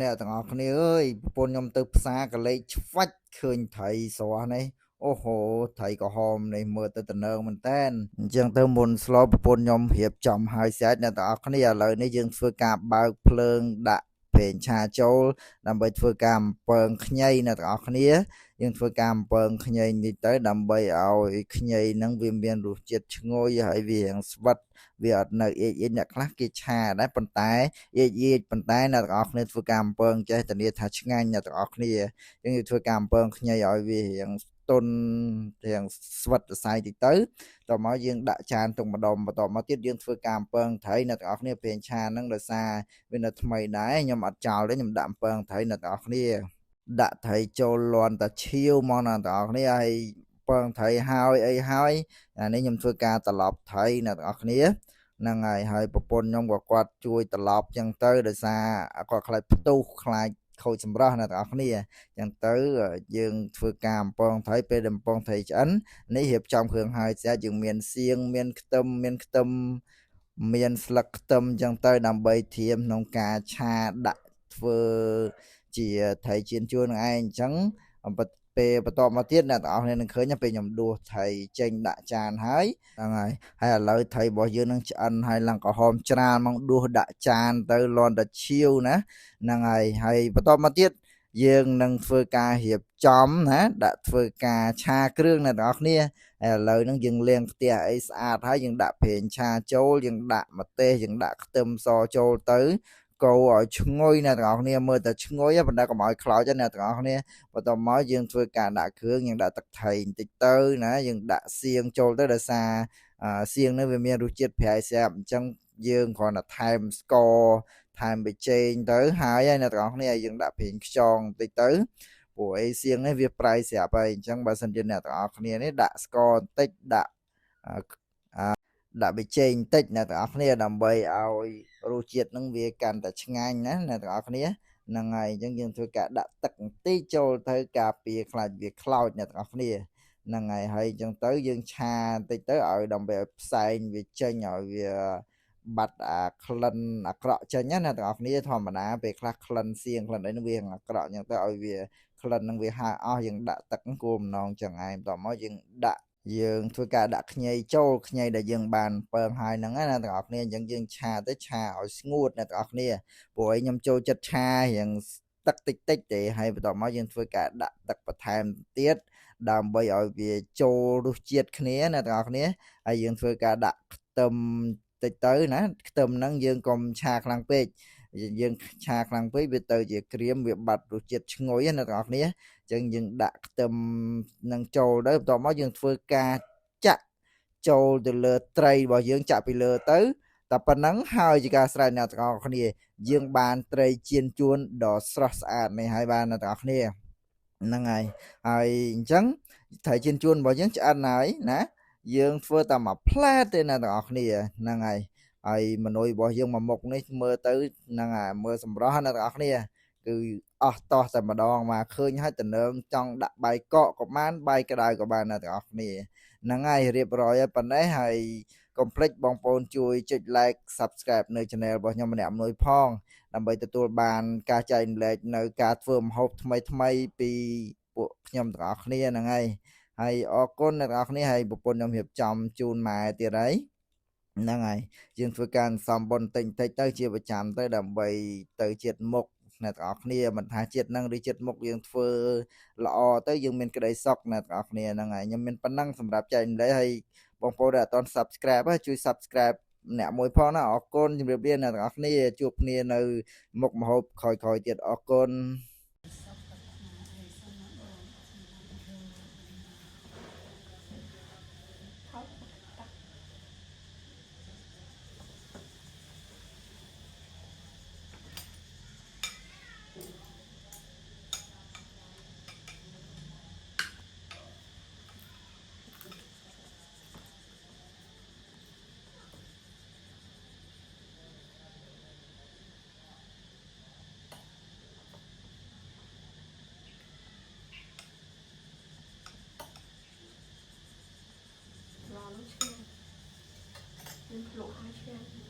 អ្នកទាំងអស់គ្នាអើយប្រពន្ធខ្ញុំទៅផ្សារក៏លេខឆ្វាច់ឃើញត្រីស្រស់នេះអូហូត្រីក្រហមនេះមើលទៅតំណើងមែនតែនអញ្ចឹងទៅមុនស្លោប្រពន្ធខ្ញុំរៀបចំហើយស្អាតអ្នកទាំងអស់គ្នាឥឡូវនេះយើងធ្វើការបើកភ្លើងដាក់ប្រេងឆាចូលដើម្បីធ្វើការអំពើងខ្ញីអ្នកទាំងអស់គ្នាយើងធ្វើការអំពើងខ្ញីនេះទៅដើម្បីឲ្យខ្ញីហ្នឹងវាមានរសជាតិឈ្ងុយហើយវារាងស្វិតវាអត់នៅអៀចអ្នកខ្លះគេឆាដែរប៉ុន្តែប៉ុន្តែអ្នកទាំងអស់គ្នាធ្វើការអំពើងចេះធានាថាឆ្ងាញ់អ្នកទាំងអស់គ្នាយើងធ្វើការអំពើងខ្ញីឲ្យវារាងទុនរាងស្វិតសរសៃតិចទៅតមកយើងដាក់ចានទុកម្ដុំបន្តមកទៀតយើងធ្វើការអំពើងត្រីអ្នកទាំងអស់គ្នាប្រេងឆាហ្នឹងដោយសារវានៅថ្មីដែរខ្ញុំអត់ចោលទេខ្ញុំដាក់អំពើងត្រីអ្នកទាំងអស់គ្នាដាក់ត្រីចូលលាន់តាឈាវមកអ្នកទាំងអស់គ្នាហើយពងត្រីហើយអីហើយអានេះខ្ញុំធ្វើការត្រឡប់ត្រីអ្នកទាំងអស់គ្នាហ្នឹងហើយប្រពន្ធខ្ញុំក៏គាត់ជួយត្រឡប់ចឹងទៅដោយសារគាត់ខ្លាចផ្ទុះខ្លាចខូចសម្រស់អ្នកទាំងអស់គ្នាចឹងទៅយើងធ្វើការអំពងត្រីពេលអំពងត្រីឆ្អិននេះរៀបចំគ្រឿងហើយស្អាតយើងមានសៀងមានខ្ទឹមមានស្លឹកខ្ទឹមចឹងទៅដើម្បីធៀមក្នុងការឆាដាក់ធ្វើជាត្រីចៀនជួននឹងឯងអញ្ចឹងពេលបន្តមកទៀតអ្នកទាំងអស់គ្នានឹងឃើញពេលខ្ញុំដួសត្រីចេញដាក់ចានហើយហ្នឹងហើយឥឡូវត្រីរបស់យើងនឹងឆ្អិនហើយឡើងក្រហមច្រាលមកដួសដាក់ចានទៅលាន់តែឈាវណាហ្នឹងហើយបន្តមកទៀតយើងនឹងធ្វើការរៀបចំណាដាក់ធ្វើការឆាគ្រឿងអ្នកទាំងអស់គ្នាហើយឥឡូវហ្នឹងយើងលាងផ្ទះអីស្អាតហើយយើងដាក់ប្រេងឆាចូលយើងដាក់ម្ទេសយើងដាក់ខ្ទឹមសចូលទៅកូរឲ្យឈ្ងុយអ្នកទាំងអស់គ្នាមើលតែឈ្ងុយប៉ុន្តែកុំឲ្យខ្លោចអ្នកទាំងអស់គ្នាបន្តមកយើងធ្វើការដាក់គ្រឿងយើងដាក់ទឹកត្រីបន្តិចទៅណាយើងដាក់សៀងចូលទៅដោយសារសៀងនេះវាមានរសជាតិប្រៃស្រាប់អញ្ចឹងយើងគ្រាន់តែថែមស្ករថែមប៊ីចេងទៅហើយអ្នកទាំងអស់គ្នាយើងដាក់ប្រេងខ្យងបន្តិចទៅព្រោះអីសៀងនេះវាប្រៃស្រាប់ហើយអញ្ចឹងបើសិនជាអ្នកទាំងអស់គ្នានេះដាក់ស្ករបន្តិចដាក់ប៊ីចេងបន្តិចអ្នកទាំងអស់គ្នាដើម្បីឲ្យរសជាតិនឹងវាកាន់តែឆ្ងាញ់ណាអ្នកទាំងអស់គ្នាហ្នឹងហើយអញ្ចឹងយើងធ្វើការដាក់ទឹកបន្តិចចូលទៅការពារខ្លាចវាខ្លោចអ្នកទាំងអស់គ្នាហ្នឹងហើយអញ្ចឹងទៅយើងឆាបន្តិចទៅឲ្យដើម្បីឲ្យផ្សែងវាចេញឲ្យវាបាត់អាក្លិនអាក្រក់ចេញណាអ្នកទាំងអស់គ្នាធម្មតាពេលខ្លះក្លិនសៀងក្លិនអីនឹងវាអាក្រក់អញ្ចឹងទៅឲ្យវាក្លិននឹងវាហើរអស់យើងដាក់ទឹកគោលម្ដងចឹងឯងបន្តមកយើងធ្វើការដាក់ខ្ញីចូលខ្ញីដែលយើងបានពើងហើយហ្នឹងណាអ្នកទាំងអស់គ្នាអញ្ចឹងយើងឆាទៅឆាឲ្យស្ងួតអ្នកទាំងអស់គ្នាព្រោះឯងខ្ញុំចូលចិត្តឆារៀងទឹកតិចទេហើយបន្តមកយើងធ្វើការដាក់ទឹកបន្ថែមទៀតដើម្បីឲ្យវាចូលរសជាតិគ្នាអ្នកទាំងអស់គ្នាហើយយើងធ្វើការដាក់ខ្ទឹមតិចទៅណាខ្ទឹមហ្នឹងយើងកុំឆាខ្លាំងពេកយើងឆាខ្លាំងពេកវាទៅជាក្រៀមវាបាត់រសជាតិឈ្ងុយណាអ្នកទាំងអស់គ្នាអញ្ចឹងយើងដាក់ខ្ទឹមនឹងចូលទៅបន្ទាប់មកយើងធ្វើការចាក់ចូលទៅលើត្រីរបស់យើងចាក់ពីលើទៅតែប៉ុណ្ណឹងហើយជាការស្រេចអ្នកទាំងអស់គ្នាយើងបានត្រីចៀនជួនដ៏ស្រស់ស្អាតនេះហើយបានអ្នកទាំងអស់គ្នាហ្នឹងហើយអញ្ចឹងត្រីចៀនជួនរបស់យើងឆ្អិនហើយណាយើងធ្វើតែមួយផ្លែតទេអ្នកទាំងអស់គ្នាហ្នឹងហើយមនុយរបស់យើងមួយមុខនេះមើលទៅហ្នឹងហើយមើលសម្រស់អ្នកទាំងអស់គ្នាគឺអស់តោះតែម្ដងមកឃើញហើយតំណើងចង់ដាក់បាយកកក៏បានបាយក្តៅក៏បានអ្នកទាំងអស់គ្នាហ្នឹងហើយរៀបរយហើយប៉ុណ្ណេះហើយកុំភ្លេចបងប្អូនជួយចុច like subscribe នៅ channel របស់ខ្ញុំម្នាក់មួយផងដើម្បីទទួលបានការចែករំលែកនៅការធ្វើម្ហូបថ្មីពីពួកខ្ញុំទាំងអស់គ្នាហ្នឹងហើយអរគុណអ្នកទាំងអស់គ្នាហើយប្រពន្ធខ្ញុំរៀបចំជូនម៉ែទៀតហើយហ្នឹងហើយយើងធ្វើការសំបុនតិចទៅជាប្រចាំទៅដើម្បីទៅជាតិមុខអ្នកទាំងអស់គ្នាមិនថាជាតិនឹងឬជាតិមុខយើងធ្វើល្អទៅយើងមានក្តីសុខអ្នកទាំងអស់គ្នាហ្នឹងហើយខ្ញុំមានប៉ុណ្ណឹងសម្រាប់ចែករំលែកហើយបងប្អូនដែលអត់ទាន់ subscribe ជួយ subscribe ម្នាក់មួយផងណាអរគុណជម្រាបលាអ្នកទាំងអស់គ្នាជួបគ្នានៅមុខម្ហូបក្រោយៗទៀតអរគុណMình lụa hai chen